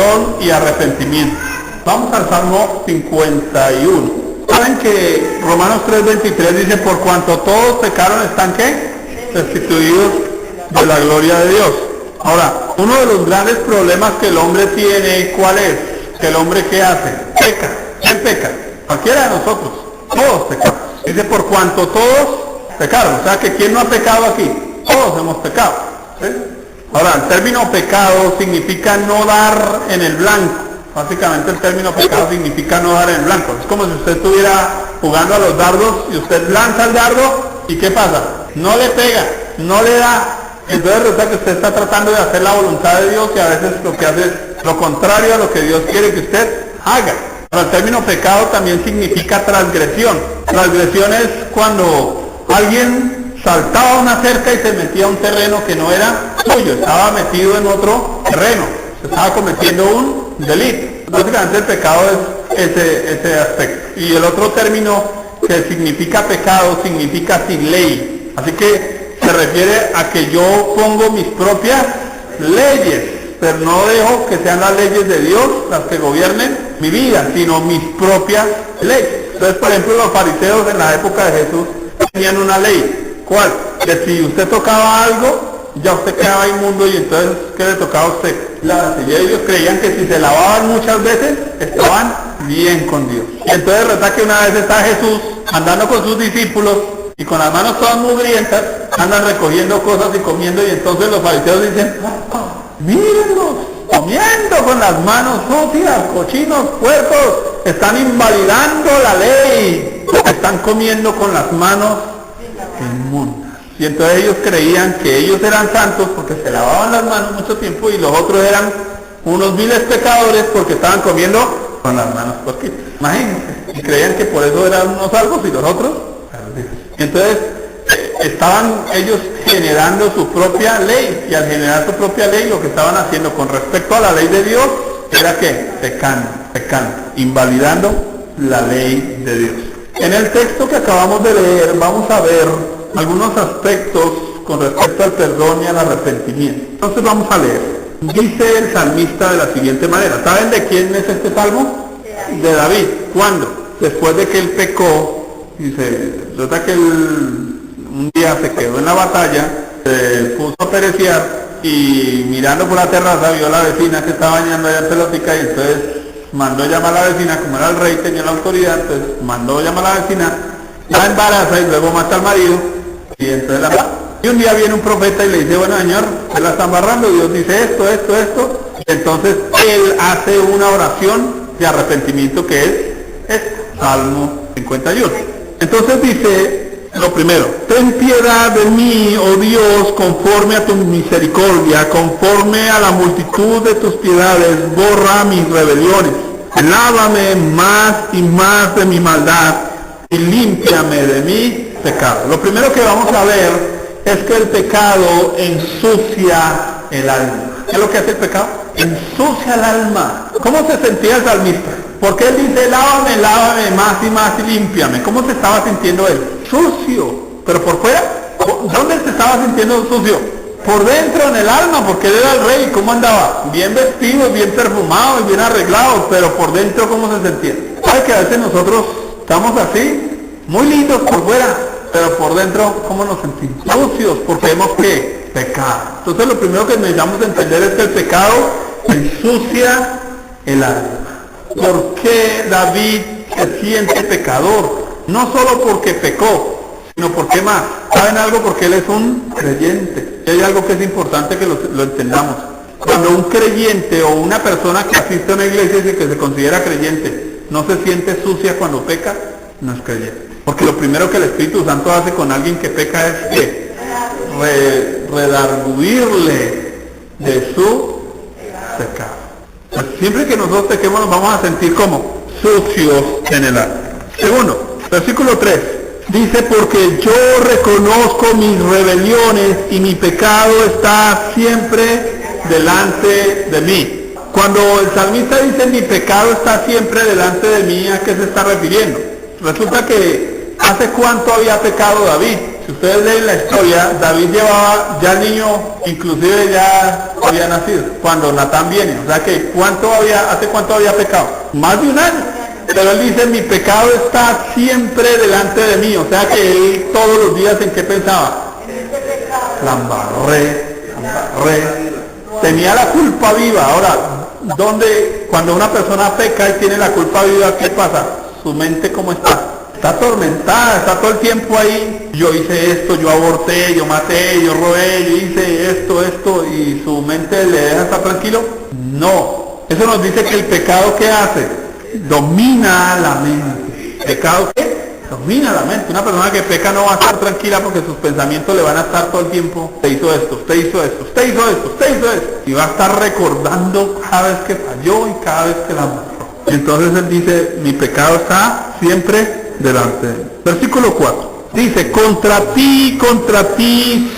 perdón y arrepentimiento. Vamos al Salmo 51. Saben que Romanos 3:23 dice, por cuanto todos pecaron, ¿están qué? Destituidos de la gloria de Dios. Ahora, uno de los grandes problemas que el hombre tiene, ¿cuál es? Que el hombre, ¿qué hace? Peca. ¿Quién peca? Cualquiera de nosotros. Todos pecamos. Dice, por cuanto todos pecaron. O sea, que ¿quién no ha pecado aquí? Todos hemos pecado. ¿Sí? Ahora, el término pecado significa no dar en el blanco. Básicamente el término pecado significa no dar en el blanco. Es como si usted estuviera jugando a los dardos y usted lanza el dardo y ¿qué pasa? No le pega, no le da. Entonces resulta que usted está tratando de hacer la voluntad de Dios y a veces lo que hace es lo contrario a lo que Dios quiere que usted haga. Pero el término pecado también significa transgresión. Transgresión es cuando alguien saltaba una cerca y se metía a un terreno que no era suyo, estaba metido en otro terreno, se estaba cometiendo un delito. Básicamente el pecado es ese aspecto. Y el otro término que significa pecado significa sin ley. Así que se refiere a que yo pongo mis propias leyes, pero no dejo que sean las leyes de Dios las que gobiernen mi vida, sino mis propias leyes. Entonces, por ejemplo, los fariseos en la época de Jesús tenían una ley. ¿Cuál? Que si usted tocaba algo, ya usted quedaba inmundo y entonces, ¿qué le tocaba a usted? Y ellos creían que si se lavaban muchas veces, estaban bien con Dios. Y entonces resulta que una vez está Jesús andando con sus discípulos y con las manos todas mugrientas, andan recogiendo cosas y comiendo, y entonces los fariseos dicen, mírenlos, comiendo con las manos sucias, cochinos, puercos, están invalidando la ley, están comiendo con las manos inmundas. Y entonces ellos creían que ellos eran santos porque se lavaban las manos mucho tiempo y los otros eran unos viles pecadores porque estaban comiendo con las manos poquitas. Imagínense, y creían que por eso eran unos salvos y los otros perdidos. Entonces estaban ellos generando su propia ley, y al generar su propia ley lo que estaban haciendo con respecto a la ley de Dios era que pecando, invalidando la ley de Dios. En el texto que acabamos de leer vamos a ver algunos aspectos con respecto al perdón y al arrepentimiento. Entonces vamos a leer. Dice el salmista de la siguiente manera. ¿Saben de quién es este salmo? De David. ¿Cuándo? Después de que él pecó, dice, resulta que un día se quedó en la batalla, se puso a pereciar y mirando por la terraza vio a la vecina que estaba bañando allá en pelotica, y entonces mandó llamar a la vecina, como era el rey, tenía la autoridad, entonces mandó llamar a la vecina, la embaraza y luego mata al marido, y entonces la mata. Y un día viene un profeta y le dice, bueno señor, se la está embarrando, Dios dice esto, y entonces él hace una oración de arrepentimiento que es Salmo 51. Entonces dice, lo primero, ten piedad de mí, oh Dios, conforme a tu misericordia, conforme a la multitud de tus piedades, borra mis rebeliones, lávame más y más de mi maldad, y límpiame de mi pecado. Lo primero que vamos a ver es que el pecado ensucia el alma. ¿Qué es lo que hace el pecado? Ensucia el alma. ¿Cómo se sentía el salmista? Porque él dice, lávame, lávame más y más y límpiame. ¿Cómo se estaba sintiendo él? Sucio. Pero por fuera, ¿dónde se estaba sintiendo sucio? Por dentro, en el alma, porque él era el rey. ¿Cómo andaba? Bien vestido, bien perfumado y bien arreglado, pero por dentro, ¿cómo se sentía? ¿Sabe que a veces nosotros estamos así, muy lindos por fuera, pero por dentro, ¿cómo nos sentimos? Sucios, porque hemos que pecado. Entonces lo primero que necesitamos entender es que el pecado ensucia el alma. ¿Por qué David se siente pecador? No solo porque pecó, sino porque más. ¿Saben algo? Porque él es un creyente. Y hay algo que es importante que lo entendamos. Cuando un creyente o una persona que asiste a una iglesia y que se considera creyente no se siente sucia cuando peca, no es creyente. Porque lo primero que el Espíritu Santo hace con alguien que peca es que redarguirle de su pecado. Pues siempre que nosotros pequemos nos vamos a sentir como sucios en el alma. Segundo, versículo 3, dice, porque yo reconozco mis rebeliones y mi pecado está siempre delante de mí. Cuando el salmista dice mi pecado está siempre delante de mí, ¿a qué se está refiriendo? Resulta que ¿hace cuánto había pecado David? Si Si ustedes leen la historia, David llevaba, ya el niño inclusive ya había nacido, cuando Natán viene. O sea que, ¿hace cuánto había pecado? Más de un año. Pero él dice, mi pecado está siempre delante de mí. O sea que él todos los días, ¿en qué pensaba? La embarré. Tenía la culpa viva. Ahora, cuando una persona peca y tiene la culpa viva, ¿qué pasa? Su mente, ¿cómo está? Está atormentada, está todo el tiempo ahí. Yo hice esto, yo aborté, yo maté, yo robé, yo hice esto, y su mente le deja estar tranquilo. No, eso nos dice que el pecado, ¿qué hace? Domina la mente. ¿Pecado qué? Domina la mente. Una persona que peca no va a estar tranquila porque sus pensamientos le van a estar todo el tiempo. Usted hizo esto, usted hizo esto, usted hizo esto, usted hizo esto. Y va a estar recordando cada vez que falló y cada vez que la mató. Entonces él dice, mi pecado está siempre delante de él. Versículo 4. Dice, contra ti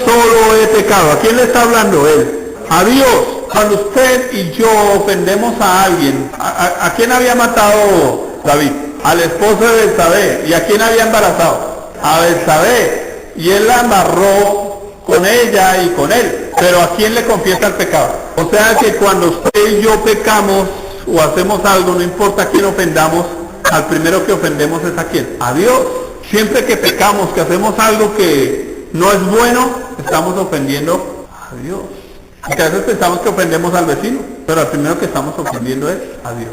solo he pecado. ¿A quién le está hablando él? A Dios. Cuando usted y yo ofendemos a alguien, ¿a quién había matado David? Al esposo de Betsabé. ¿Y a quién había embarazado? A Betsabé. Y él la amarró con ella y con él. Pero ¿a quién le confiesa el pecado? O sea que cuando usted y yo pecamos o hacemos algo, no importa a quién ofendamos, al primero que ofendemos es a quién, a Dios. Siempre que pecamos, que hacemos algo que no es bueno, estamos ofendiendo a Dios. Porque a veces pensamos que ofendemos al vecino, pero al primero que estamos ofendiendo es a Dios.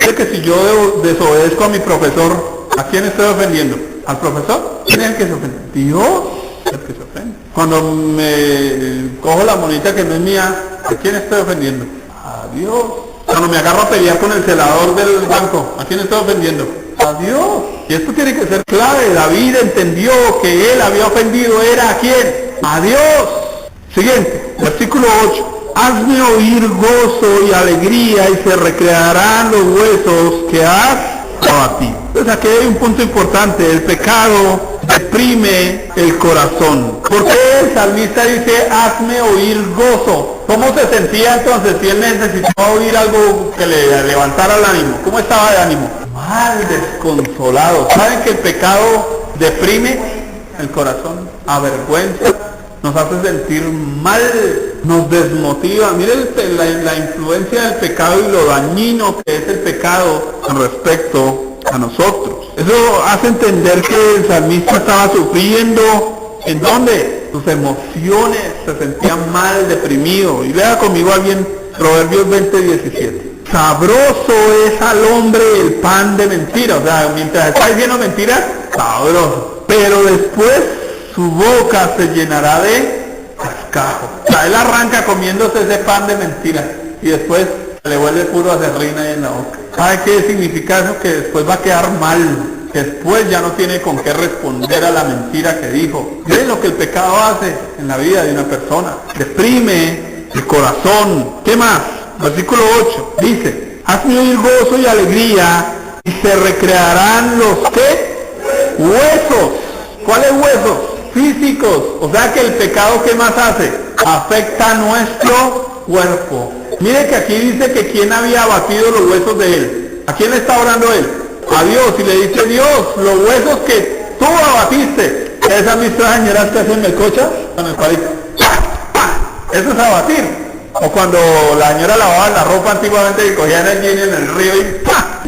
Sé que si yo desobedezco a mi profesor, ¿a quién estoy ofendiendo? ¿Al profesor? ¿Quién es el que se ofende? Dios es el que se ofende. Cuando me cojo la monita que no es mía, ¿a quién estoy ofendiendo? A Dios. Cuando me agarro a pelear con el celador del banco, ¿a quién estoy ofendiendo? A Dios. Y esto tiene que ser clave. David entendió que él había ofendido, ¿era a quién? A Dios. Siguiente, versículo 8. Hazme oír gozo y alegría y se recrearán los huesos que has abatido. Entonces aquí hay un punto importante. El pecado deprime el corazón. ¿Por qué el salmista dice, hazme oír gozo? ¿Cómo se sentía entonces si él necesitaba oír algo que le levantara el ánimo? ¿Cómo estaba de ánimo? Mal, desconsolado. ¿Saben que el pecado deprime el corazón? Avergüenza, nos hace sentir mal, nos desmotiva. Miren la influencia del pecado y lo dañino que es el pecado con respecto a nosotros. Eso hace entender que el salmista estaba sufriendo. ¿En dónde? Sus emociones, se sentían mal, deprimido. Y lea conmigo alguien Proverbios 20:17. Sabroso es al hombre el pan de mentira. O sea, mientras está diciendo mentiras, sabroso. Pero después su boca se llenará de cascajo. O sea, él arranca comiéndose ese pan de mentira y después le vuelve puro acerrín ahí en la boca. ¿Sabe qué significa eso? Que después va a quedar mal. Que después ya no tiene con qué responder a la mentira que dijo. Miren lo que el pecado hace en la vida de una persona. Deprime el corazón. ¿Qué más? Versículo 8 dice, hazme oír gozo y alegría y se recrearán los ¿qué? Huesos. ¿Cuáles huesos? Físicos. O sea que el pecado, ¿qué más hace? Afecta a nuestro cuerpo. Mire que aquí dice que quién había abatido los huesos de él. ¿A quién le está orando él? A Dios. Y le dice, Dios, los huesos que tú abatiste. Esas mis señoras que hacen melcochas con el palito. Eso es abatir. O cuando la señora lavaba la ropa antiguamente y cogían el jean en el río y ¡pah!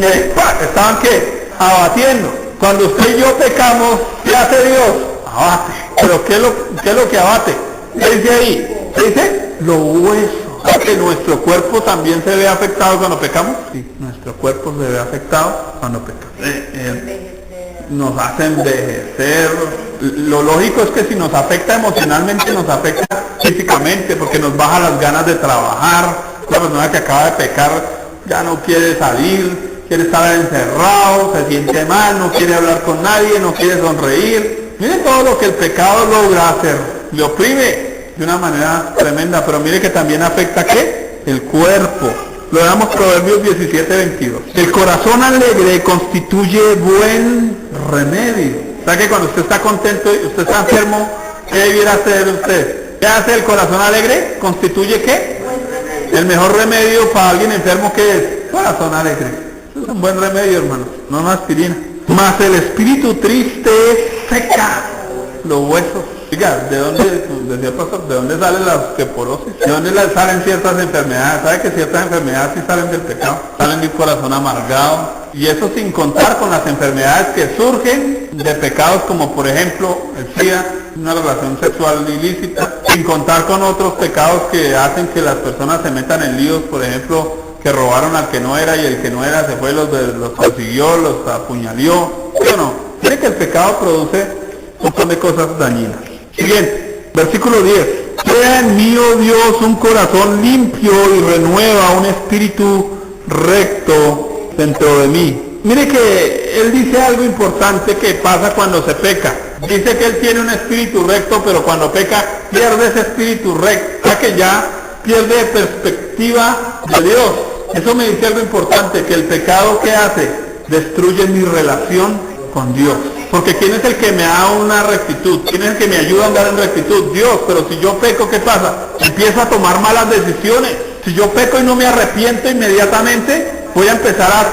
¿Estaban qué? Abatiendo. Cuando usted y yo pecamos, ¿qué hace Dios? Abate. ¿Pero qué es lo que abate? ¿Qué dice ahí? ¿Qué dice? Los huesos. ¿Que nuestro cuerpo también se ve afectado cuando pecamos? Sí, nuestro cuerpo se ve afectado cuando pecamos. Nos hace envejecer. Lo lógico es que si nos afecta emocionalmente, nos afecta físicamente, porque nos baja las ganas de trabajar. La persona que acaba de pecar ya no quiere salir, quiere estar encerrado, se siente mal, no quiere hablar con nadie, no quiere sonreír. Mire todo lo que el pecado logra hacer, le oprime de una manera tremenda, pero mire que también afecta ¿qué? El cuerpo. Lo damos Proverbios 17:22. El corazón alegre constituye buen remedio. O sea que cuando usted está contento y usted está enfermo, ¿qué debiera hacer usted? ¿Qué hace el corazón alegre? ¿Constituye qué? El mejor remedio para alguien enfermo, ¿qué es? Corazón alegre. Eso es un buen remedio, hermano, no una aspirina. Mas el espíritu triste seca los huesos. Oiga, ¿de dónde, decía el pastor, de dónde sale la osteoporosis? ¿De dónde salen ciertas enfermedades? ¿Sabe que ciertas enfermedades sí salen del pecado? Salen del corazón amargado. Y eso sin contar con las enfermedades que surgen de pecados como por ejemplo el SIDA, una relación sexual ilícita, sin contar con otros pecados que hacen que las personas se metan en líos, por ejemplo, que robaron al que no era y el que no era se fue, los persiguió, los apuñaló. ¿Sí o no? Mire que el pecado produce un montón de cosas dañinas. Siguiente, versículo 10. Crea en mí, oh Dios, un corazón limpio y renueva un espíritu recto dentro de mí. Mire que él dice algo importante que pasa cuando se peca. Dice que él tiene un espíritu recto, pero cuando peca pierde ese espíritu recto, o sea que ya pierde perspectiva de Dios. Eso me dice algo importante, que el pecado que hace destruye mi relación con Dios. Porque ¿quién es el que me da una rectitud? ¿Quién es el que me ayuda a andar en rectitud? Dios. Pero si yo peco, ¿qué pasa? Empiezo a tomar malas decisiones. Si yo peco y no me arrepiento inmediatamente, voy a empezar a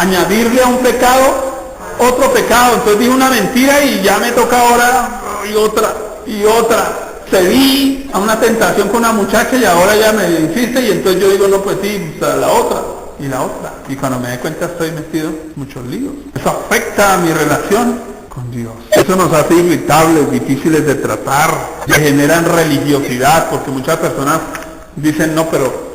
añadirle a un pecado otro pecado. Entonces dije una mentira y ya me toca ahora y otra y otra. Cedí a una tentación con una muchacha y ahora ya me insiste y entonces yo digo, no, pues sí, o sea, la otra y la otra. Y cuando me doy cuenta estoy metido en muchos líos. Eso afecta a mi relación con Dios. Eso nos hace irritables, difíciles de tratar, que generan religiosidad, porque muchas personas dicen, no, pero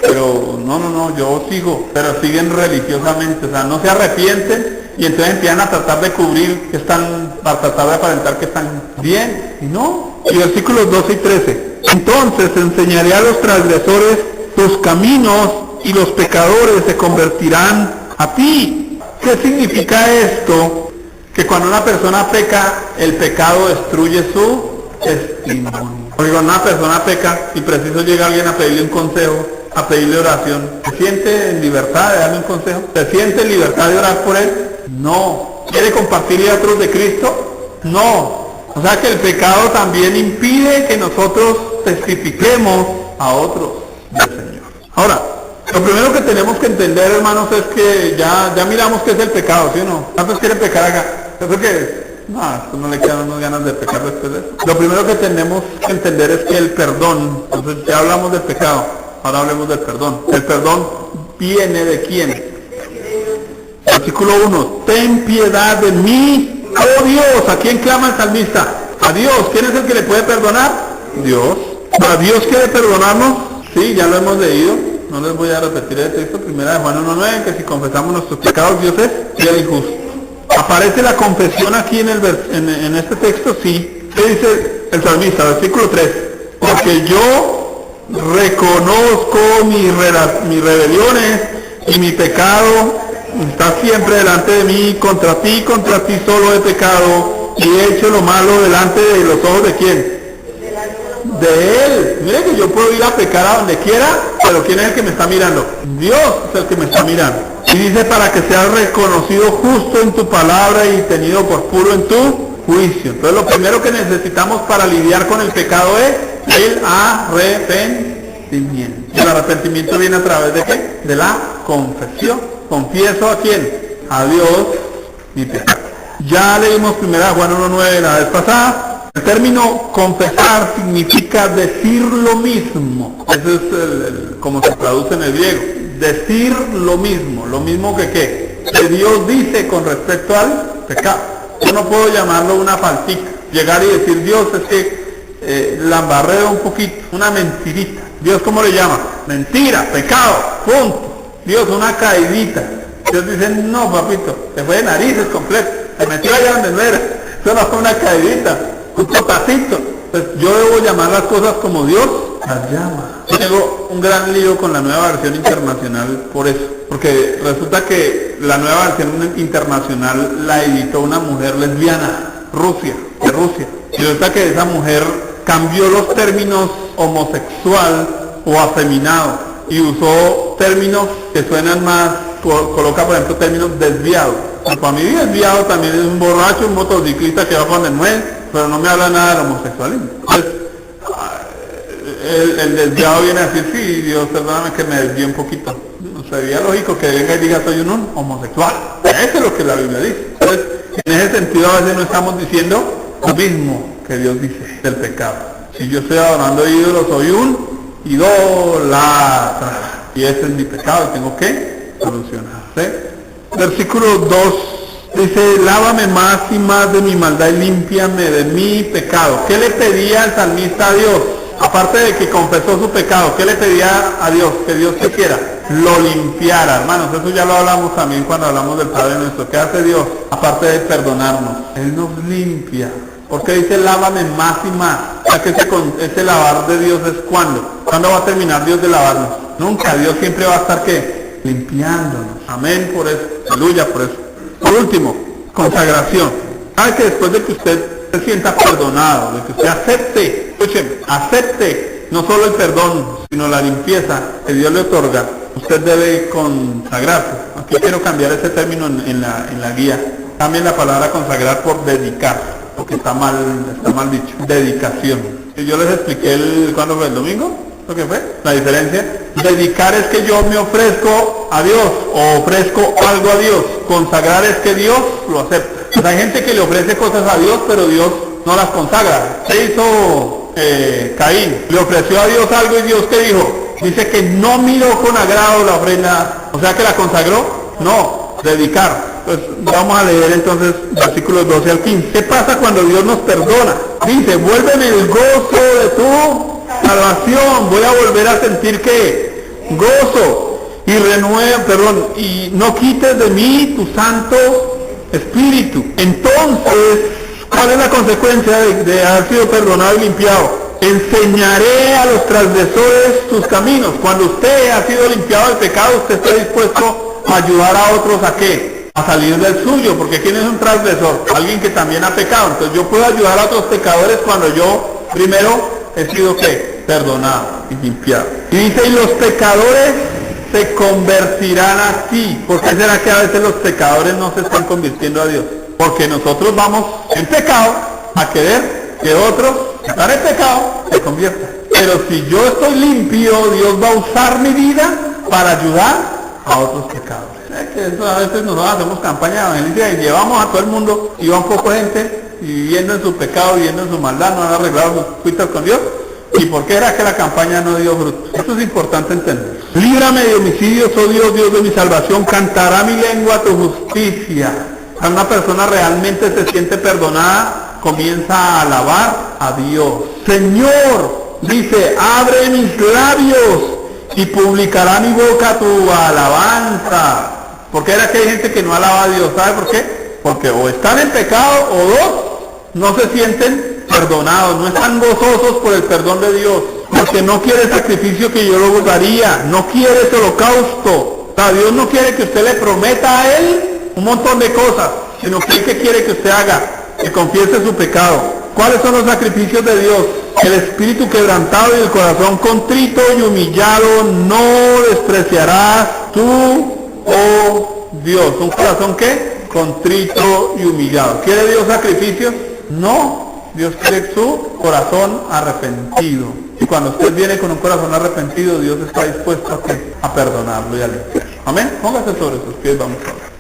no, yo sigo, pero siguen religiosamente, o sea, no se arrepienten y entonces empiezan a tratar de cubrir que están, para tratar de aparentar que están bien, y no. Y versículos 12 y 13. Entonces enseñaré a los transgresores tus caminos y los pecadores se convertirán a ti. ¿Qué significa esto? Que cuando una persona peca, el pecado destruye su testimonio. Porque cuando una persona peca y preciso llega alguien a pedirle un consejo, a pedirle oración, ¿se siente en libertad de darle un consejo? ¿Se siente en libertad de orar por él? No. ¿Quiere compartirle a otros de Cristo? No. O sea que el pecado también impide que nosotros testifiquemos a otros del Señor. Ahora, lo primero que tenemos que entender, hermanos, es que ya miramos qué es el pecado, ¿sí o no? ¿Cuántos quieren pecar acá? Yo creo que no le quedan unas ganas de pecar después de eso. Lo primero que tenemos que entender es que el perdón, entonces ya hablamos del pecado, ahora hablemos del perdón. El perdón viene de ¿quién? Versículo 1, ten piedad de mí, oh Dios. ¿A quién clama el salmista? A Dios. ¿Quién es el que le puede perdonar? Dios. ¿A Dios quiere perdonarnos? Sí, ya lo hemos leído. No les voy a repetir el texto, primera de Juan 1:9, que si confesamos nuestros pecados, Dios es fiel y justo. ¿Aparece la confesión aquí en este texto? Sí. ¿Qué dice el salmista? Versículo 3. Porque yo reconozco mis rebeliones y mi pecado está siempre delante de mí. Contra ti solo he pecado y he hecho lo malo delante de los ojos de ¿quién? De Él. Mire que yo puedo ir a pecar a donde quiera, pero ¿quién es el que me está mirando? Dios es el que me está mirando. Y dice, para que seas reconocido justo en tu palabra y tenido por puro en tu juicio. Entonces lo primero que necesitamos para lidiar con el pecado es el arrepentimiento. Y el arrepentimiento viene a través de ¿qué? De la confesión. Confieso a quién? A Dios mi pecado. Ya leímos primera Juan 1:9 la vez pasada. El término confesar significa decir lo mismo. Eso es como se traduce en el griego. Decir lo mismo que ¿qué? Que Dios dice con respecto al pecado. Yo no puedo llamarlo una faltica. Llegar y decir, Dios, es que la embarré un poquito, una mentirita. Dios, ¿cómo le llama? Mentira, pecado, punto. Dios, una caidita. Dios dice, no, papito, se fue de narices completo. Se metió allá donde no era. Eso no fue una caidita. Un topacito. Pues yo debo llamar las cosas como Dios las llama. Tengo un gran lío con la nueva versión internacional por eso, porque resulta que la nueva versión internacional la editó una mujer lesbiana, de Rusia. Y resulta que esa mujer cambió los términos homosexual o afeminado y usó términos que suenan más, coloca por ejemplo términos desviados. Para mí desviado también es un borracho, un motociclista que va con el nuez, pero no me habla nada del homosexualismo. Entonces, el desviado viene a decir, sí, Dios, perdóname que me desvíe un poquito. Sería lógico que venga y diga, soy un homosexual. Eso es lo que la Biblia dice. Entonces, en ese sentido a veces no estamos diciendo lo mismo que Dios dice del pecado. Si yo estoy adorando ídolos, soy un idólatra. Y ese es mi pecado y tengo que solucionar. ¿Sí? Versículo 2 dice, lávame más y más de mi maldad y límpiame de mi pecado. ¿Qué le pedía el salmista a Dios? Aparte de que confesó su pecado, ¿qué le pedía a Dios? Que Dios quisiera, lo limpiara. Hermanos, eso ya lo hablamos también cuando hablamos del Padre Nuestro. ¿Qué hace Dios? Aparte de perdonarnos, Él nos limpia. Porque dice, lávame más y más. O sea que ese lavar de Dios es ¿cuándo? ¿Cuándo va a terminar Dios de lavarnos? Nunca. Dios siempre va a estar, ¿qué? Limpiándonos. Amén, por eso. Aleluya, por eso. Por último, consagración. ¿Sabe que después de que usted se sienta perdonado, de que usted acepte, escúcheme, acepte no solo el perdón, sino la limpieza que Dios le otorga, usted debe consagrarse? Aquí quiero cambiar ese término en la guía. Cambien la palabra consagrar por dedicar, porque está mal dicho. Dedicación. Yo les expliqué ¿cuándo fue? ¿El domingo? ¿Lo que fue? La diferencia. Dedicar es que yo me ofrezco a Dios o ofrezco algo a Dios. Consagrar es que Dios lo acepta. Pues hay gente que le ofrece cosas a Dios, pero Dios no las consagra. ¿Qué hizo Caín? Le ofreció a Dios algo y Dios ¿qué dijo? Dice que no miró con agrado la ofrenda. O sea que la consagró. No, dedicar. Pues vamos a leer entonces versículos 12 al 15. ¿Qué pasa cuando Dios nos perdona? Dice, vuélveme el gozo de tu salvación. Voy a volver a sentir que gozo y y no quites de mí tu santo Espíritu. Entonces, ¿cuál es la consecuencia de haber sido perdonado y limpiado? Enseñaré a los transgresores tus caminos. Cuando usted ha sido limpiado del pecado, usted está dispuesto a ayudar a otros ¿a qué? A salir del suyo, porque ¿quién es un transgresor? Alguien que también ha pecado. Entonces yo puedo ayudar a otros pecadores cuando yo primero he sido ¿qué? Perdonado y limpiado. Y dice, y los pecadores se convertirán a ti. ¿Por qué será que a veces los pecadores no se están convirtiendo a Dios? Porque nosotros vamos en pecado a querer que otros que están en pecado se conviertan. Pero si yo estoy limpio, Dios va a usar mi vida para ayudar a otros pecadores. Es que eso a veces nosotros hacemos campaña de evangelismo y llevamos a todo el mundo y va un poco gente viviendo en su pecado, viviendo en su maldad, no han arreglado sus cuitas con Dios. ¿Y por qué era que la campaña no dio fruto? Eso es importante entender. Líbrame de homicidios, oh Dios, Dios de mi salvación, cantará mi lengua tu justicia. Cuando una persona realmente se siente perdonada, comienza a alabar a Dios. Señor, dice, abre mis labios y publicará mi boca tu alabanza. ¿Por qué era que hay gente que no alaba a Dios? ¿Sabe por qué? Porque o están en pecado o dos, no se sienten perdonados, no están gozosos por el perdón de Dios, porque no quiere sacrificio que yo lo daría, no quiere ese holocausto. O sea, Dios no quiere que usted le prometa a Él un montón de cosas, sino que Él que quiere que usted haga, que confiese su pecado. ¿Cuáles son los sacrificios de Dios? El espíritu quebrantado y el corazón contrito y humillado no despreciarás tú, oh Dios. ¿Un corazón qué? Contrito y humillado. ¿Quiere Dios sacrificios? No. Dios quiere su corazón arrepentido. Y cuando usted viene con un corazón arrepentido, Dios está dispuesto a perdonarlo y a limpiarlo. Amén. Póngase sobre sus pies, vamos a orar.